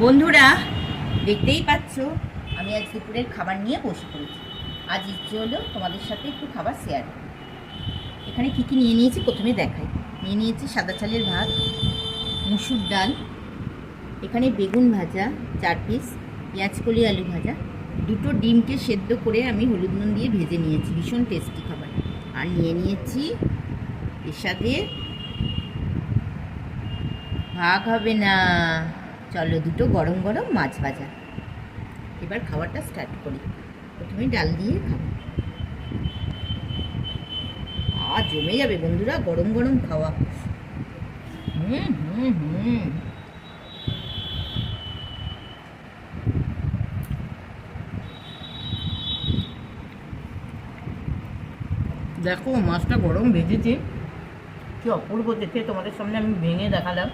বন্ধুরা, দেখতেই পাচ্ছ আমি আজ দুপুরের খাবার নিয়ে বসে পড়েছি। আজ ইচ্ছে হলো তোমাদের সাথে একটু খাবার শেয়ার। এখানে কী কী নিয়ে নিয়েছি প্রথমে দেখাই। নিয়ে নিয়েছি সাদা চালের ভাত, মুসুর ডাল, এখানে বেগুন ভাজা 4 পিস, পেঁয়াজ কলি আলু ভাজা, 2টো ডিমকে সেদ্ধ করে আমি হলুদ নুন দিয়ে ভেজে নিয়েছি, ভীষণ টেস্টি খাবার। আর নিয়ে নিয়েছি এর সাথে ভাগ হবে না, চলো 2টো গরম গরম মাছ ভাজা। এবার খাবারটা স্টার্ট করি। প্রথমে ডাল দিয়ে খাবো। জমে যাবে বন্ধুরা, গরম গরম খাওয়া। হুম হুম হুম দেখো মাছটা গরম ভেজেছি, কি অপূর্ব দেখে তোমাদের সামনে আমি ভেঙে দেখালাম।